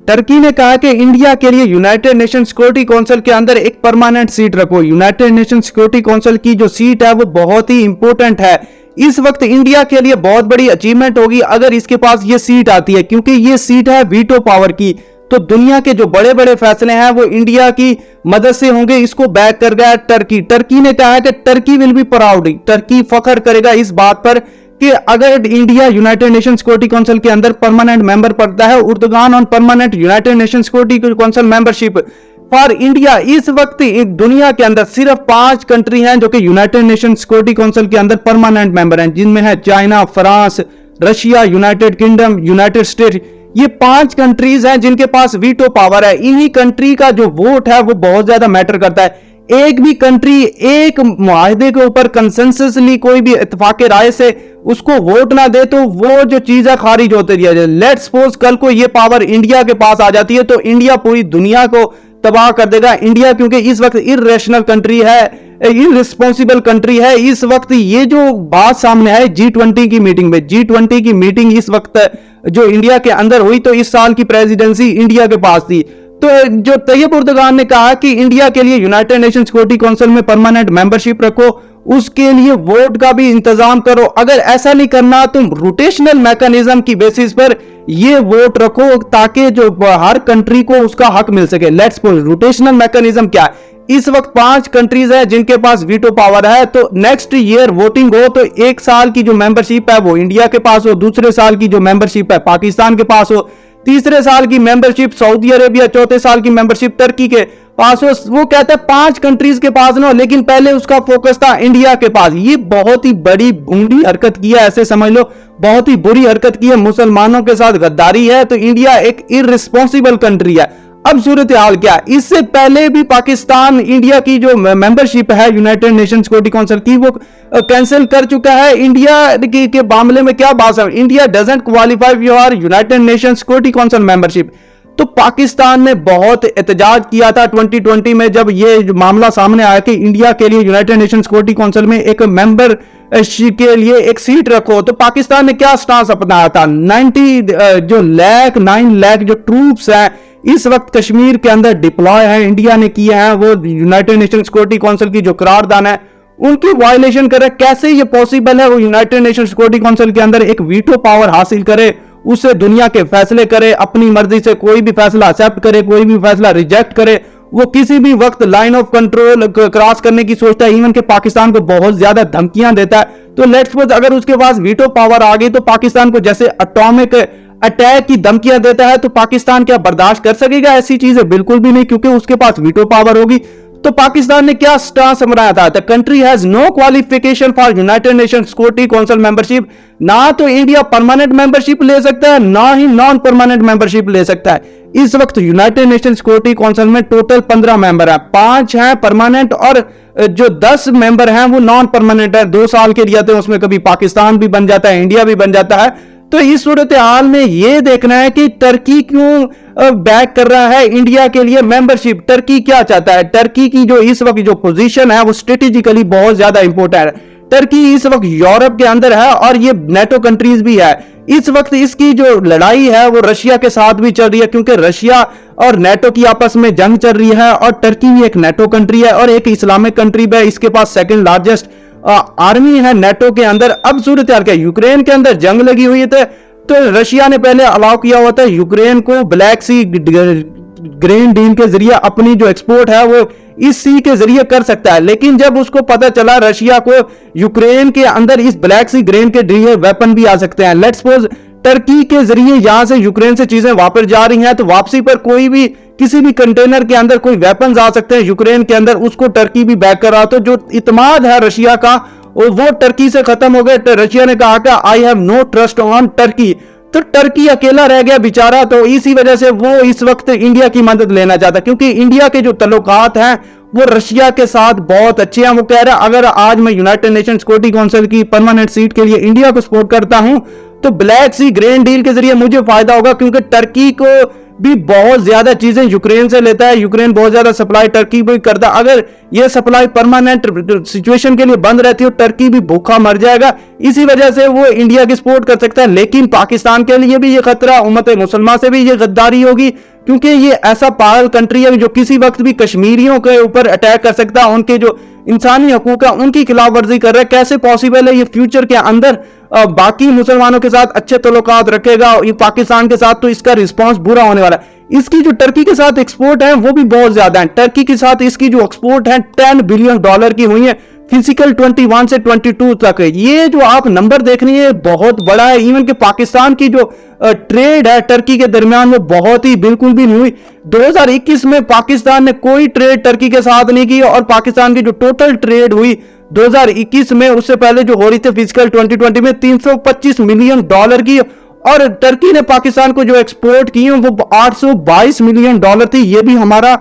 Turkey ने कहा कि इंडिया के लिए यूनाइटेड नेशन सिक्योरिटी काउंसिल के अंदर एक परमानेंट सीट रखो। यूनाइटेड नेशन सिक्योरिटी काउंसिल की जो सीट है वो बहुत ही इंपॉर्टेंट है। इस वक्त इंडिया के लिए बहुत बड़ी अचीवमेंट होगी अगर इसके पास ये सीट आती है, क्योंकि ये सीट है वीटो पावर की। तो दुनिया के जो बड़े बड़े फैसले हैं वो इंडिया की मदद से होंगे। इसको बैक कर गया टर्की। टर्की ने कहा कि Turkey will be proud, Turkey फख्र करेगा इस बात पर कि अगर India United Nation Security Council के अंदर परमानेंट मेंबर पड़ता है। Erdogan on permanent United Nation Security Council membership for India. इस वक्त दुनिया के अंदर सिर्फ 5 कंट्री हैं जो कि यूनाइटेड नेशन सिक्योरिटी काउंसिल के अंदर परमानेंट मेंबर हैं, जिनमें है China, France, Russia, United kingdom, United state. ये 5 कंट्रीज हैं जिनके पास वीटो पावर है। इन्हीं कंट्री का जो वोट है वो बहुत ज्यादा मैटर करता है। एक भी कंट्री एक मुआहदे के ऊपर कंसेंससली कोई भी इत्तेफाक राय से उसको वोट ना दे तो वो जो चीज है खारिज होते दिया जाए। लेट्स सपोज कल को ये पावर इंडिया के पास आ जाती है तो इंडिया पूरी दुनिया को तबाह कर देगा। इंडिया क्योंकि इस वक्त इर्रेशनल कंट्री है, इररिस्पॉन्सिबल कंट्री है। इस वक्त ये जो बात सामने है G20 की मीटिंग में, G20 की मीटिंग इस वक्त जो इंडिया के अंदर हुई तो इस साल की प्रेसिडेंसी इंडिया के पास थी। तो जो तैयब उर्दुगान ने कहा कि इंडिया के लिए यूनाइटेड नेशन सिक्योरिटी काउंसिल में परमानेंट मेंबरशिप रखो, उसके लिए वोट का भी इंतजाम करो। अगर ऐसा नहीं करना तो रोटेशनल मैकेनिज्म की बेसिस पर ये वोट रखो ताकि जो हर कंट्री को उसका हक मिल सके। लेट्स सपोज रोटेशनल मैकेनिज्म क्या है। इस वक्त 5 कंट्रीज है जिनके पास वीटो पावर है, तो नेक्स्ट ईयर वोटिंग हो तो 1 साल की जो मेंबरशिप है वो इंडिया के पास हो, दूसरे साल की जो मेंबरशिप है पाकिस्तान के पास हो, तीसरे साल की मेंबरशिप सऊदी अरेबिया, चौथे साल की मेंबरशिप टर्की के पास हो। वो कहते हैं 5 कंट्रीज के पास ना हो, लेकिन पहले उसका फोकस था इंडिया के पास। ये बहुत ही बड़ी भूंडी हरकत की है, ऐसे समझ लो बहुत ही बुरी हरकत की है। मुसलमानों के साथ गद्दारी है। तो इंडिया एक इररिस्पॉन्सिबल कंट्री है। अब सूरत हाल क्या है, इससे पहले भी पाकिस्तान इंडिया की जो मेंबरशिप है यूनाइटेड नेशन सिक्योरिटी काउंसिल की वो कैंसिल कर चुका है। इंडिया के मामले में क्या बात है, India doesn't qualify for United Nation Security Council membership. तो पाकिस्तान ने बहुत एहतजाज किया था 2020 में जब ये मामला सामने आया कि इंडिया के लिए यूनाइटेड नेशन सिक्योरिटी काउंसिल में एक मेंबर के लिए एक सीट रखो। तो पाकिस्तान ने क्या स्टांस अपनाया था, 9 लाख जो ट्रूप्स हैं इस वक्त कश्मीर के अंदर डिप्लॉय है, इंडिया ने किए हैं, वो यूनाइटेड नेशन सिक्योरिटी काउंसिल की जो करारदान है उनकी वायलेशन करे। कैसे ये पॉसिबल है वो यूनाइटेड नेशन सिक्योरिटी काउंसिल के अंदर एक वीटो पावर हासिल करे, उससे दुनिया के फैसले करे, अपनी मर्जी से कोई भी फैसला एक्सेप्ट करे, कोई भी फैसला रिजेक्ट करे। वो किसी भी वक्त लाइन ऑफ कंट्रोल क्रॉस करने की सोचता है, इवन के पाकिस्तान को बहुत ज्यादा धमकियां देता है। तो लेट्स सपोज अगर उसके पास वीटो पावर आ गई तो पाकिस्तान को जैसे एटॉमिक अटैक की धमकियां देता है, तो पाकिस्तान क्या बर्दाश्त कर सकेगा ऐसी चीजें? बिल्कुल भी नहीं, क्योंकि उसके पास वीटो पावर होगी। तो पाकिस्तान ने क्या स्टांस बनाया था, the country has no qualification for United Nation Security Council membership. ना तो इंडिया परमानेंट मेंबरशिप ले सकता है, ना ही नॉन परमानेंट मेंबरशिप ले सकता है। इस वक्त यूनाइटेड नेशन सिक्योरिटी काउंसिल में टोटल 15 मेंबर है, 5 हैं परमानेंट और जो 10 मेंबर हैं वो नॉन परमानेंट है। 2 साल के लिए आते हैं, उसमें कभी पाकिस्तान भी बन जाता है, इंडिया भी बन जाता है। तो इस सूरत हाल में यह देखना है कि टर्की क्यों बैक कर रहा है इंडिया के लिए मेंबरशिप। टर्की क्या चाहता है, टर्की की जो इस वक्त जो पोजीशन है वो स्ट्रेटेजिकली बहुत ज्यादा इंपॉर्टेंट है। टर्की इस वक्त यूरोप के अंदर है और ये नेटो कंट्रीज भी है। इस वक्त इसकी जो लड़ाई है वो रशिया के साथ भी चल रही है, क्योंकि रशिया और नेटो की आपस में जंग चल रही है और टर्की भी एक नेटो कंट्री है और एक इस्लामिक कंट्री भी है। इसके पास सेकंड लार्जेस्ट आर्मी है नेटो के अंदर। अब सूरत हाल क्या, यूक्रेन के अंदर जंग लगी हुई है तो रशिया ने पहले अलाउ किया हुआ था यूक्रेन को ब्लैक सी ग्रेन डील के जरिए अपनी जो एक्सपोर्ट है वो इस सी के जरिए कर सकता है। लेकिन जब उसको पता चला रशिया को यूक्रेन के अंदर इस ब्लैक सी ग्रेन के जरिए वेपन भी आ सकते हैं, लेट्स सपोज टर्की के जरिए यहां से यूक्रेन से चीजें वापस जा रही हैं, तो वापसी पर कोई भी किसी भी कंटेनर के अंदर कोई वेपन्स आ सकते हैं यूक्रेन के अंदर, उसको टर्की भी बैक कर रहा। तो जो इतमाद है रशिया का वो टर्की से खत्म हो गया। तो रशिया ने कहा कि I have no trust on Turkey. तो टर्की अकेला रह गया बेचारा। तो इसी वजह से वो इस वक्त इंडिया की मदद लेना चाहता, क्योंकि इंडिया के जो तल्लुकात हैं वो रशिया के साथ बहुत अच्छे हैं। वो कह रहा है अगर आज मैं यूनाइटेड नेशन सिक्योरिटी काउंसिल की परमानेंट सीट के लिए इंडिया को सपोर्ट करता हूं तो ब्लैक सी ग्रेन डील के जरिए मुझे फायदा होगा, क्योंकि टर्की को भी बहुत ज्यादा चीजें यूक्रेन से लेता है, यूक्रेन बहुत ज्यादा सप्लाई टर्की भी करता है। अगर ये सप्लाई परमानेंट सिचुएशन के लिए बंद रहती हो टर्की भी भूखा मर जाएगा। इसी वजह से वो इंडिया की सपोर्ट कर सकता है। लेकिन पाकिस्तान के लिए भी ये खतरा, उम्मत मुसलमान से भी ये गद्दारी होगी, क्योंकि ये ऐसा पागल कंट्री है जो किसी वक्त भी कश्मीरियों के ऊपर अटैक कर सकता है, उनके जो इंसानी हकूक है उनकी खिलाफ वर्जी कर रहा है। कैसे पॉसिबल है ये फ्यूचर के अंदर बाकी मुसलमानों के साथ अच्छे तल्लुकात रखेगा, ये पाकिस्तान के साथ तो इसका रिस्पॉन्स बुरा होने वाला है। इसकी जो टर्की के साथ एक्सपोर्ट है वो भी बहुत ज्यादा है। टर्की के साथ इसकी जो एक्सपोर्ट है $10 बिलियन की हुई है, फिजिकल 21 से 22 तक है। ये जो आप नंबर देख रही है बहुत बड़ा है। इवन के पाकिस्तान की जो ट्रेड है टर्की के दरमियान वो बहुत ही बिल्कुल भी नहीं हुई। 2021 में पाकिस्तान ने कोई ट्रेड टर्की के साथ नहीं की, और पाकिस्तान की जो टोटल ट्रेड हुई 2021 में, उससे पहले जो हो रही थी फिजिकल 2020 में, $325 मिलियन की, और टर्की ने पाकिस्तान को जो एक्सपोर्ट की वो $822 मिलियन थी। ये भी हमारा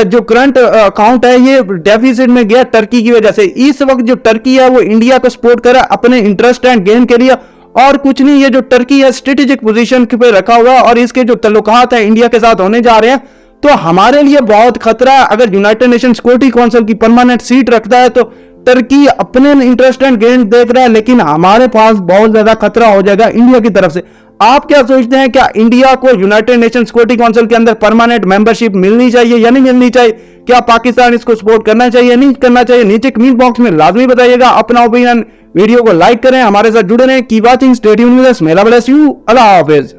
जो करंट अकाउंट है ये डेफिसिट में गया टर्की की वजह से। इस वक्त जो टर्की है वो इंडिया को सपोर्ट कर रहा है अपने इंटरेस्ट एंड गेन के लिए, और कुछ नहीं। ये जो टर्की है स्ट्रेटेजिक पोजीशन पे रखा हुआ है, और इसके जो तल्लुकात है इंडिया के साथ होने जा रहे हैं, तो हमारे लिए बहुत खतरा है। अगर यूनाइटेड नेशन सिक्योरिटी काउंसिल की परमानेंट सीट रखता है तो टर्की अपने इंटरेस्ट एंड गेन देख रहा है, लेकिन हमारे पास बहुत ज्यादा खतरा हो जाएगा इंडिया की तरफ से। आप क्या सोचते हैं, क्या इंडिया को यूनाइटेड नेशन सिक्योरिटी काउंसिल के अंदर परमानेंट मेंबरशिप मिलनी चाहिए या नहीं मिलनी चाहिए? क्या पाकिस्तान इसको सपोर्ट करना चाहिए नहीं करना चाहिए? नीचे कमेंट बॉक्स में लाजमी बताइएगा अपना ओपिनियन। वीडियो को लाइक करें, हमारे साथ जुड़े रहें। Keep watching, stay tuned with us. मेरा ब्लेस यू, अल्लाह हाफिज।